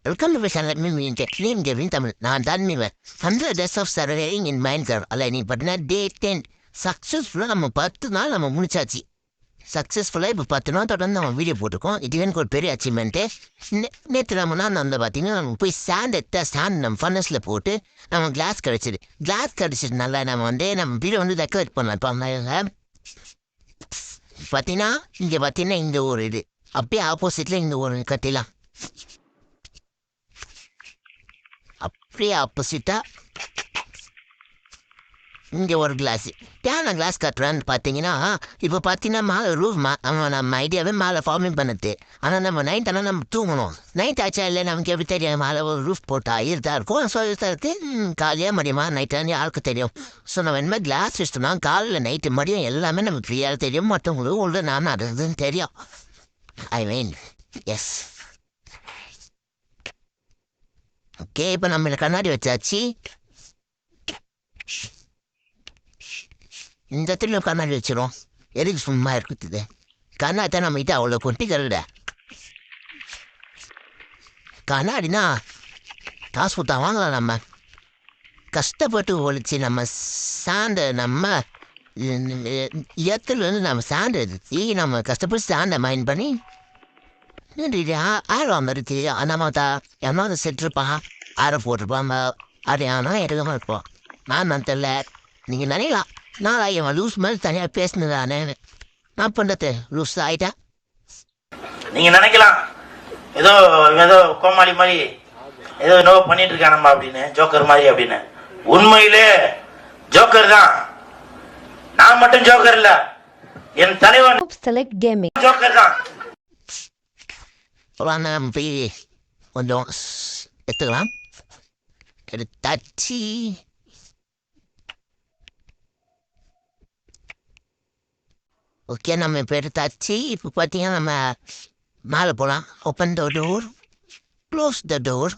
Welcome to the channel. Me Jacqueline Gavin Tamil. நான் தான் மிவர் 100 days of surveying in Minecraft. அல்ல நீ பார்த்தீங்கன்னா டே 10 சக்ஸஸ்ஃபுல்லாக நம்ம 10 நாள் நம்ம முடிச்சாச்சு. சக்ஸஸ்ஃபுல்லாக இப்போ 10 நாள் தொடர்ந்து நம்ம வீடியோ போட்டிருக்கோம். இது எனக்கு ஒரு பெரிய அச்சீவ்மெண்ட்டு. நேற்று நம்ம வந்து பார்த்தீங்கன்னா நம்ம போய் சாண்ட் எடுத்த சாண்ட் நம்ம ஃபர்னஸில் போட்டு நம்ம கிளாஸ் கிடச்சிது. கிளாஸ் கிடச்சிதுனால நம்ம நம்ம வீடியோ வந்து டெக்கரேட் பண்ணலாம். இப்போ பார்த்தீங்கன்னா இங்கே பார்த்தீங்கன்னா இந்த ஒரு இது அப்படியே ஆப்போசிட்டில் இந்த ஒரு கட்டிலாம் அப்படியே ஆப்போசிட்டாக இங்கே ஒரு கிளாஸு ஏன் நான் கிளாஸ் கட்டுறேன்னு பார்த்தீங்கன்னா இப்போ பார்த்தீங்கன்னா மேலே ரூஃப் நம்ம ஐடியாவே மேலே ஃபார்மிங் பண்ணுது. ஆனால் நம்ம நைட் ஆனால் நம்ம தூங்கணும். நைட் ஆச்சா இல்லை நமக்கு எப்படி தெரியும் மேலே ஒரு ரூஃப் போட்டால் இருட்டா இருக்கும். ஸோ இருக்கு காலையாக மதியமா நைட்டாக யாருக்கு தெரியும். ஸோ நம்ம இனிமேல் கிளாஸ் வச்சிட்டோம்னா காலையில் நைட்டு மதியம் எல்லாமே நமக்கு ஃப்ரீயாக தெரியும். மற்றவங்களுக்கு உள்ள நான் நடக்குதுன்னு தெரியும். ஐ மீன் எஸ். ஓகே இப்போ நம்ம கண்ணாடி வச்சாச்சு. இந்த இடத்துல கண்ணாடி வச்சிடும். எதுக்கு சும்மா இருக்குது கண்ணாடி நம்ம கிட்ட அவ்வளோ கொட்டிக்கிறத. கண்ணாடினா காசு கொடுத்தா வாங்கலாம். நம்ம கஷ்டப்பட்டு ஒழிச்சு நம்ம சாண்டை நம்ம இடத்துல வந்து நம்ம சாண்டை எடுத்து நம்ம கஷ்டப்பட்டு சாண்டை மைண்ட் பண்ணி ஆயிரம் இருக்கு. நம்ம என்னாவது செட்டுருப்பான் ஆரை போட்டிருப்பான். அது ஆனால் எடுக்காமல் இருப்போம். நான் தெரியல நீங்கள் நினைக்கலாம் நான் இவன் லூஸ் மாதிரி தனியாக பேசினதானே. நான் பண்ணுறது லூஸ் ஆகிட்டேன். நீங்கள் நினைக்கலாம் ஏதோ ஏதோ கோமாளி மாதிரி ஏதோ நோ பண்ணிட்டு இருக்கானம்மா அப்படின்னு, ஜோக்கர் மாதிரி அப்படின்னு. உண்மையிலே ஜோக்கர் தான். நான் மட்டும் ஜோக்கர் இல்ல, என் தலைவன் ஜோக்கர் தான். நம்ம போய் கொஞ்சம் எடுத்துக்கலாம். எடுத்தாச்சு. ஓகே நம்ம இப்போ எடுத்தாச்சு. இப்போ பார்த்தீங்கன்னா நம்ம மேலே போகலாம். Open the door, close the door.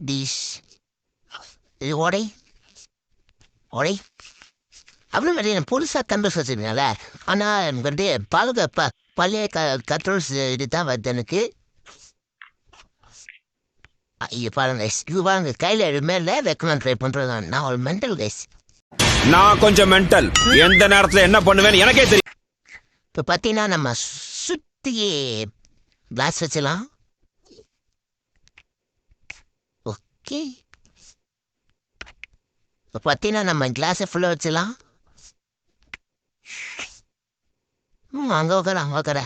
Dish இது ஓடை ஓடை அவ்வளோ மாதிரி புதுசாக கண்ட்ரோல்ஸ் வச்சுருக்கீங்கள. ஆனால் எனக்கு வந்து பாதுகாப்பா பழைய கண்ட்ரோல்ஸ் இது தான் வருது எனக்கு. ஐயோ பாருங்க இது பாருங்க கையில் எதுவுமே வைக்கணும் ட்ரை பண்ணுறது. நான் ஒரு மென்டல் கைஸ். நான் கொஞ்சம் மென்டல். எந்த நேரத்தில் என்ன பண்ணுவேன்னு எனக்கே தெரியும். இப்போ பார்த்தீங்கன்னா நம்ம சுற்றியே கிளாஸ் வச்சலாம். ஓகே இப்போ பார்த்தீங்கன்னா நம்ம கிளாஸை ஃபுல்லாக வச்சலாம். அங்கே உட்கார அங்கே உட்கார.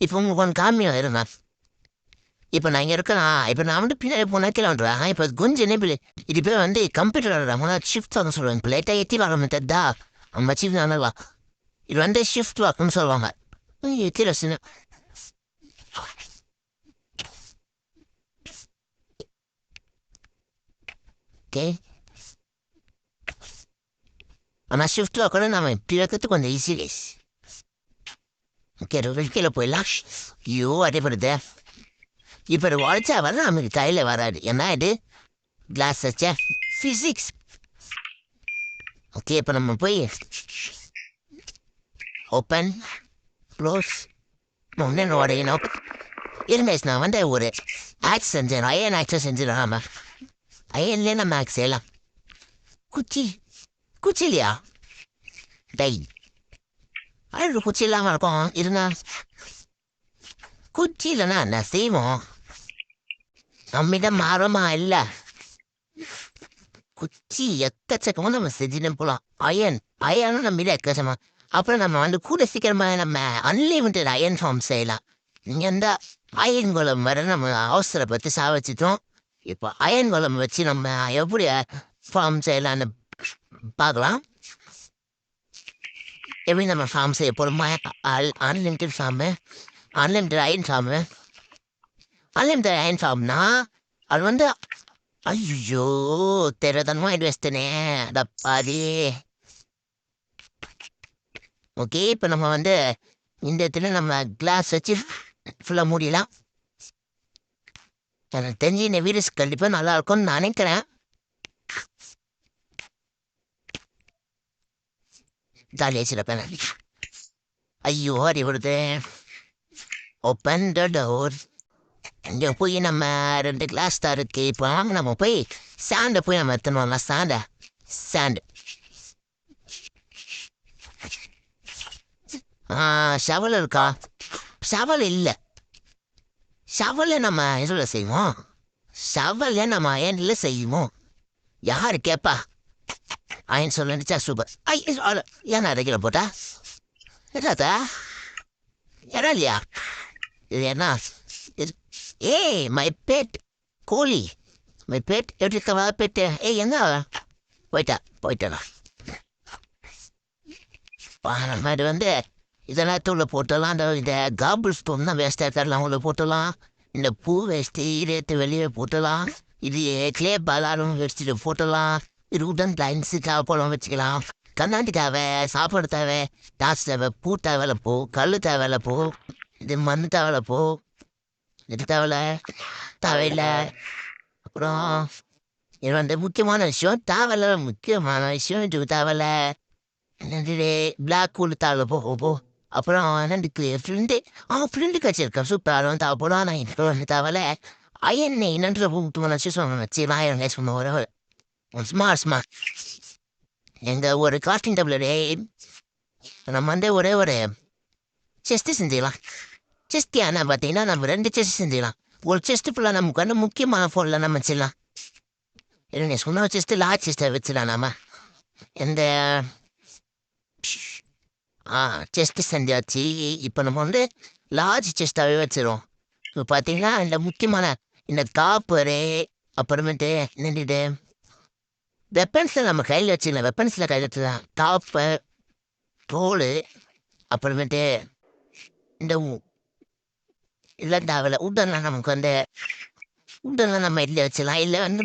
இப்போ உங்களுக்கு ஒன்று காமியம் இருங்க. இப்போ நான் இங்கே இருக்கேன். இப்போ நான் வந்து பின்னாடி போனால் கீழே வந்துடுவேன். இப்போ குஞ்சு என்ன இது பேர் வந்து கம்ப்யூட்டர் முதல்ல ஷிஃப்ட் வாங்க சொல்லுவேன். இப்போ லைட்டாக ஏற்றி வரமிட்டதா அவங்க சீஃப் தானவா. இது வந்து ஷிஃப்ட் வாக்குன்னு சொல்லுவாங்க. கீழே சின்ன ஓகே. ஆனால் ஷிஃப்ட் வாக்கோட நம்ம இப்படி வைக்கிறது கொஞ்சம் ஈஸி கைஸ். ஓகே கீழே போயிடலாம். ஐயோ அடைப்படுது. இப்போ இது உழைச்சா வர நமக்கு கையில் வராது. ஏன்னா இது கிளாஸ் வச்சா ஃபிசிக்ஸ். ஓகே இப்போ நம்ம போய் ஓப்பன் க்ளோஸ் ஒன்று உடையணும். இருங்க நான் வந்து ஒரு ஆக்ஸ் செஞ்சேன். அயன் ஆக்ஸை செஞ்சிடலாம். நம்ம அயன்லேயே நம்ம ஆக்ஸ் செய்யலாம். குச்சி குச்சி இல்லையா டை அழகு குச்சி இல்லாமல் இருக்கும். இருங்க குச்சி இல்லைன்னா என்ன செய்வோம். நம்மிடம் ஆர்வமா இல்லை. குச்சி எக்கச்சக்கமாக நம்ம செஞ்சுன்னு போகலாம். அயனும் நம்மிடம் எக்கச்சமா. அப்புறம் நம்ம வந்து கூட சீக்கிரமாக நம்ம அன்லிமிட்டட் அயன் ஃபார்ம் செய்யலாம். இங்கே இருந்தால் அயன் குளம் வர நம்ம அவசரப்பட்டு சாவச்சிட்டோம். இப்போ அயன் குளம் வச்சு நம்ம எப்படி ஃபார்ம் செய்யலான்னு பார்க்கலாம். எப்படி நம்ம ஃபார்ம் செய்ய போகிறோமா? Unlimited farm, unlimited iron farm. Unlimited iron ஃபார்ம்னா அது வந்து ஐயோ தெரதனமாக இன்வெஸ்டனே டப்பாதி. ஓகே இப்போ நம்ம வந்து இந்த இடத்துல நம்ம கிளாஸ் வச்சு ஃபுல்லாக மூடிடலாம். எனக்கு தெரிஞ்சு இந்த வீடியோஸ் கண்டிப்பாக நல்லா இருக்கும்னு நான் நினைக்கிறேன். ஜாலியாக சிறப்பேன். ஐயோ அடி வருது. Open the door. இங்கே போய் நம்ம 2 கிளாஸ் தான் இருக்கு. இப்போ வாங்க நம்ம போய் சாண்டை போய் நம்ம எடுத்துன்னு வரலாம். சாண்டு ஷவல் இருக்கா? ஷவல் இல்லை. ஷவலை நம்ம இதில் செய்வோம். ஷவலை நம்ம அயனில் செய்வோம். யார் கேட்பா? அயன் சொல்லிச்சா சூப்பர். ஏன் அரைக்கிற போட்டா என்னதா யாரா இல்லையா? இது என்ன? ஏய் மை பெட் கோழி. மை பெட் எப்படி இருக்கவா பெட்டு? ஏய் எங்க போயிட்டா. நம்ம இது வந்து இதெல்லாம் உள்ள போட்டலாம். இந்த காபிள் ஸ்டோன் தான் வேஸ்ட்டாக தரலாம் உள்ள போட்டலாம். இந்த பூ வேஸ்ட்டு ஈரத்து வெளியே போட்டலாம். இது கிளே பாலாரும் வச்சுட்டு போட்டலாம். இது உடன் லைன்ஸு தேவைப்படம் வச்சுக்கலாம். கண்ணாடி தேவை, சாப்பாடு தேவை, டாஸ் தேவை, பூ தேவையில்ல போ, கல் தேவையில்ல போ, இது மண் தேவையில்ல போ, இது தேவையில்லை. அப்புறம் இது வந்து முக்கியமான விஷயம் இது தேவையில்ல. என்னது பிளாக் கூல் தேவை போ. அப்புறம் என்னதுக்கு ஃப்ரெண்டு கட்சிருக்கேன் சூப்பர். அது வந்து தேவைப்படும். ஆனால் இப்போ வந்து தேவையில்ல. அயன் என்னன்ற முக்கியமான விஷயம் வச்சு நான் சொன்ன ஒரு ஸ்மார்ட் எங்கள் ஒரு காஸ்டிங் டேபிள் நம்ம வந்து ஒரு செஸ்ட்டு செஞ்சுக்கலாம். செஸ்ட் ஏன்னா பார்த்தீங்கன்னா நம்ம 2 செஸ்ட் செஞ்சுக்கலாம். ஒரு செஸ்ட்டு ஃபுல்லாக நமக்கு வந்து முக்கியமான ஃபோனில் நம்ம வச்சிடலாம். இல்லை சொன்ன செஸ்ட்டு லார்ஜ் செஸ்ட்டை வச்சிடலாம். நம்ம எந்த செஸ்ட்டு செஞ்சாச்சு. இப்போ நம்ம வந்து லார்ஜ் செஸ்ட்டாகவே வச்சிடுவோம். இப்போ பார்த்தீங்கன்னா இந்த முக்கியமான இந்த காப்பரு அப்புறமேட்டு என்னது வெப்பன்ஸில் நம்ம கையில் வச்சுக்கலாம். வெப்பன்ஸில் கையில் வச்சுக்கலாம். டாப்பு தோல் அப்புறமேட்டு இந்த இதெல்லாம் தேவையில்ல. உடனெலாம் நமக்கு வந்து உடனெலாம் நம்ம இதில் வச்சிடலாம். இல்லை வந்து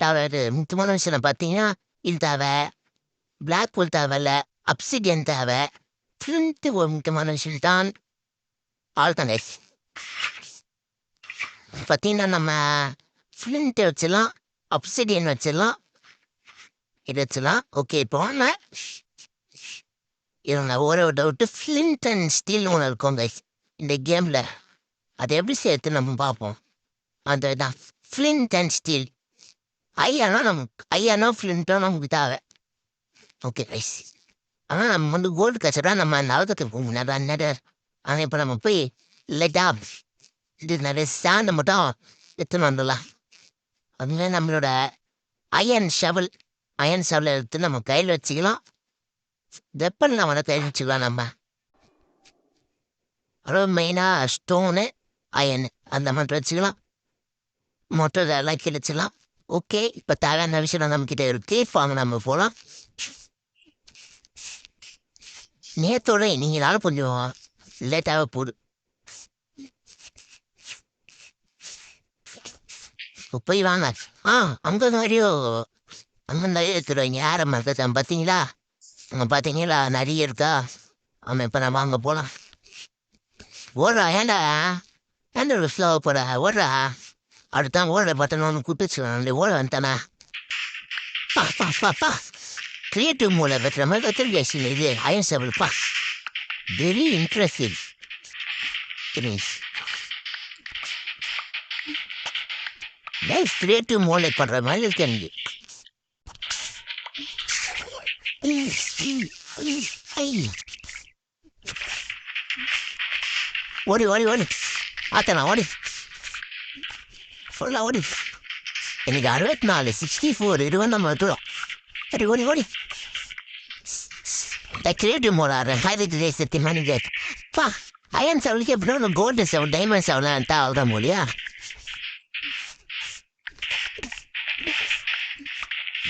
தேவை முக்கியமான விஷயம் பார்த்தீங்கன்னா இது தேவை. பிளாக் ஹோல் தேவையில்ல. அப்சிடியன் தேவை. ஃப்ளின்ட்டு ஒரு முக்கியமான விஷயம் தான். ஆல்டர்னேட் பார்த்தீங்கன்னா நம்ம ஃப்ளின்ட்டு வச்சிடலாம். அப்சிடியன் வச்சிடலாம். இது வச்சுலாம். ஓகே இப்போ இவங்க ஒரு டவுட்டு ஃப்ளின்ட் அண்ட் ஸ்டீல் ஒன்று இருக்கும் கைஸ் இந்த கேமில். அதை எப்படி சேர்த்து நம்ம பார்ப்போம். அந்த தான் ஃப்ளின்ட் அண்ட் ஸ்டீல். ஐயானோ ஃப்ளின்ட்டோ நமக்கு தேவை. Okay guys. ஆனால் நம்ம வந்து கோல்டு கச்சரா நம்ம நவத்துக்கு நிறைய. ஆனால் இப்போ நம்ம போய் லைட்டாக இது நிறைய ஸ்டாண்டை மட்டும் எடுத்துன்னு வந்துடலாம். அதுவே நம்மளோட அயன் ஷவல் எடுத்து நம்ம கையில் வச்சுக்கலாம். வெப்பன் நம்ம கையில் வச்சுக்கலாம். நம்ம அப்புறம் மெயினாக ஸ்டோனு அயன் அந்த மாதிரி வச்சுக்கலாம். மொட்டை எல்லாம் கீழே வச்சுக்கலாம். ஓகே இப்போ தேவையான விஷயம் நம்மக்கிட்ட இருக்கு. வாங்க நம்ம போகலாம். நேற்றோட நீங்களாலும் கொஞ்சம் லேட்டாக போகுது. போய் வாங்க. அங்கே நிறைய அங்கே நிறைய எடுத்துருவாங்க. யாரை மறக்க பார்த்தீங்களா? அங்கே பார்த்தீங்களா நிறைய இருக்கா? ஆமாம் இப்போ நம்ம அங்கே போகலாம். ஓடுறா ஏன்டா ஸ்லோவாக போகிற? ஓடுறா. அடுத்தான் ஓடுற பட்டன் ஒன்று குப்பிச்சுக்கலாம். ஓட வந்துட்டானா? பா கிரியேட்டிவ் மூளை பெற்ற மாதிரி கத்திரிக்காய் இது அயன் சேவல்ப்பா. Very interesting. கிரியேட்டிவ் மூளை படுற மாதிரி இருக்கு எனக்கு. ஓடி ஆத்தனா ஓடி ஃபுல்லாக ஓடி. எனக்கு 64 64 இருபது நம்ம தூரம். ஓடி கிரியேட்டிவ் மோட் ஆடுறேன். கைது தேசத்தி மேனேஜர் பா. அயன் செவலுக்கு எப்படின்னா கோல்டு செவல் டைமண்ட் செவலாம் ஆகுற மொழியா?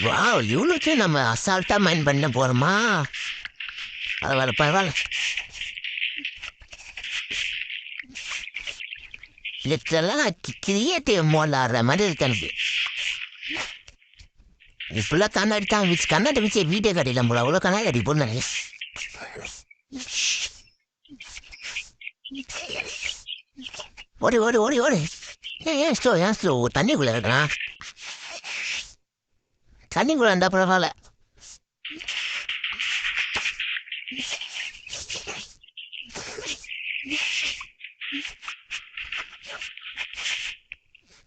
வா இவ்வளோக்கு நம்ம அசால்ட்டாக மைண்ட் பண்ண போகிறோமா? பரவாயில்ல. லிட்டரலாக கிரியேட்டிவ் மோடில் ஆடுற மாதிரி இருக்கு எனக்கு. இப்பெல்லாம் கண்ணாடி வச்சு வீடியோ காட்டிடலாம் போல. அவ்வளோ கண்ணாடி போடுறாங்க. ஓடி ஏன் ஸ்லோ தண்ணிக்குள்ளே இருக்கான். தண்ணிக்குள்ளே இருந்தால் பரவாயில்ல.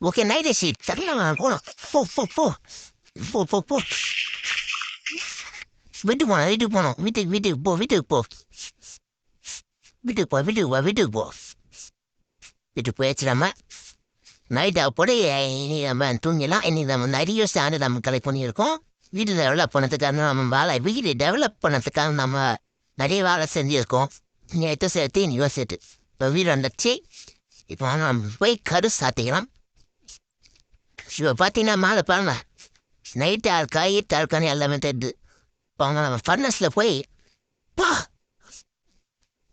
ஓகே நைட் ஷீட் சரியான போனோம் போ போ போ போ போ போ வீட்டுக்கு போனோம் வீட்டுக்கு போ வீட்டுக்கு போயாச்சு நம்ம நைட் அப்போட இனி நம்ம தூங்கிடலாம் இன்னைக்கு நம்ம நிறைய ஸ்டாண்டு நம்ம கலெக்ட் பண்ணியிருக்கோம் வீடு டெவலப் பண்ணதுக்காக நம்ம வீடு டெவலப் பண்ணதுக்காக நம்ம நிறைய வேலை செஞ்சுருக்கோம் நேற்று சேர்த்து இன்னும் சேர்த்து இப்போ வீடு வந்துச்சு இப்போ நம்ம போய் கரு சாத்திக்கலாம் இப்போ பார்த்தீங்கன்னா மேலே பாருங்க நைட்டு ஆளுக்கா ஈட்டு ஆளுக்கான்னு எல்லாமே தெரியுது இப்போ அவங்க நம்ம ஃபர்னஸில் போய் பா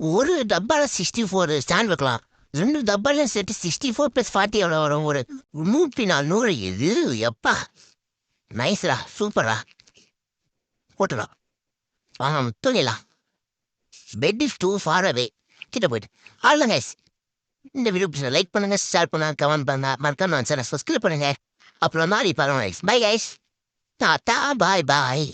ஒரு டப்பாவில் 64 ஸ்டாண்ட் வைக்கலாம் 2 டப்பாலையும் சேர்த்து 64 + 40 எவ்வளோ வரும் ஒரு 104 இது எப்பா நைஸ்ரா சூப்பரா போட்டுடலாம் வாங்க தூங்கிடலாம் bed is too far away கிட்ட போயிட்டு ஆளுங்க கைஸ் இந்த வீடியோ லைக் பண்ணுங்க ஷேர் பண்ணுங்க கமெண்ட் பண்ணுங்க மறக்காம சேனல் சப்ஸ்கிரைப் பண்ணுங்க அப்புறம் மாதிரி பாருங்க பை கைஸ் டாடா பாய் பாய்